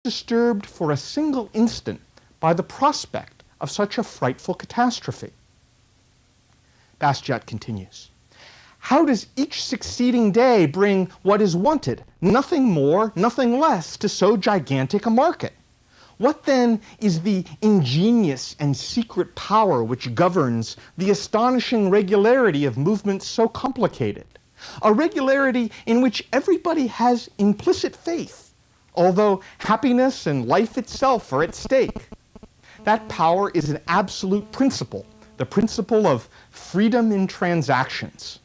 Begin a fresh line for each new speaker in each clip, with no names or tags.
disturbed for a single instant by the prospect of such a frightful catastrophe. Bastiat continues. How does each succeeding day bring what is wanted, nothing more, nothing less, to so gigantic a market? What then is the ingenious and secret power which governs the astonishing regularity of movements so complicated? A regularity in which everybody has implicit faith, although happiness and life itself are at stake. That power is an absolute principle, the principle of freedom in transactions.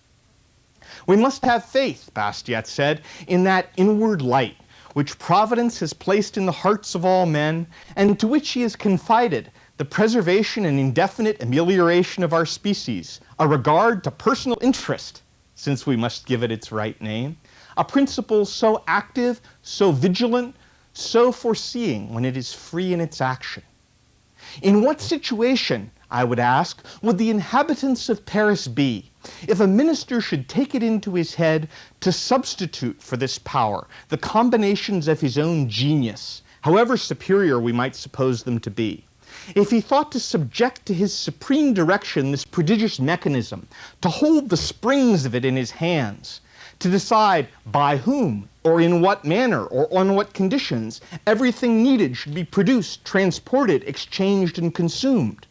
We must have faith, Bastiat said, in that inward light which Providence has placed in the hearts of all men, and to which he has confided the preservation and indefinite amelioration of our species, a regard to personal interest, since we must give it its right name, a principle so active, so vigilant, so foreseeing when it is free in its action. In what situation, I would ask, would the inhabitants of Paris be if a minister should take it into his head to substitute for this power the combinations of his own genius, however superior we might suppose them to be? If he thought to subject to his supreme direction this prodigious mechanism, to hold the springs of it in his hands, to decide by whom, or in what manner, or on what conditions, everything needed should be produced, transported, exchanged, and consumed.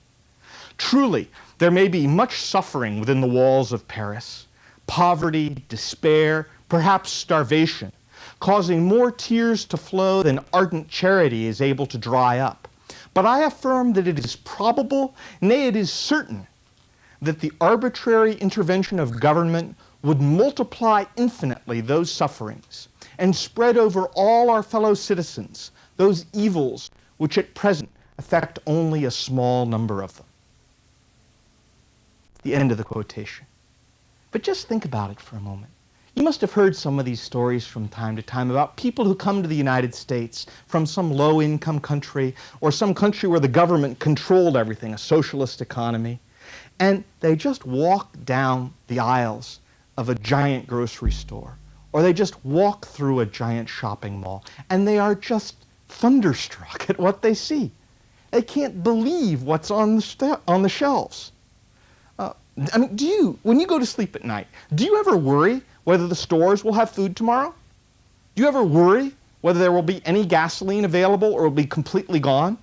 Truly, there may be much suffering within the walls of Paris, poverty, despair, perhaps starvation, causing more tears to flow than ardent charity is able to dry up. But I affirm that it is probable, nay, it is certain, that the arbitrary intervention of government would multiply infinitely those sufferings and spread over all our fellow citizens those evils which at present affect only a small number of them. The end of the quotation. But just think about it for a moment. You must have heard some of these stories from time to time about people who come to the United States from some low-income country or some country where the government controlled everything, a socialist economy, and they just walk down the aisles of a giant grocery store, or they just walk through a giant shopping mall, and they are just thunderstruck at what they see. They can't believe what's on the shelves. I mean, when you go to sleep at night, do you ever worry whether the stores will have food tomorrow? Do you ever worry whether there will be any gasoline available or will be completely gone?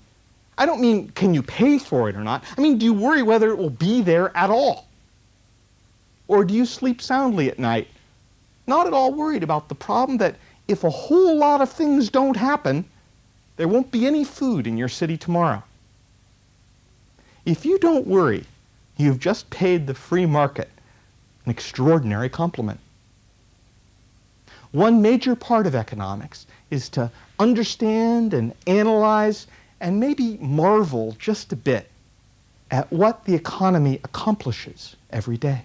I don't mean can you pay for it or not. I mean, do you worry whether it will be there at all? Or do you sleep soundly at night, not at all worried about the problem that if a whole lot of things don't happen, there won't be any food in your city tomorrow? If you don't worry, you've just paid the free market an extraordinary compliment. One major part of economics is to understand and analyze and maybe marvel just a bit at what the economy accomplishes every day.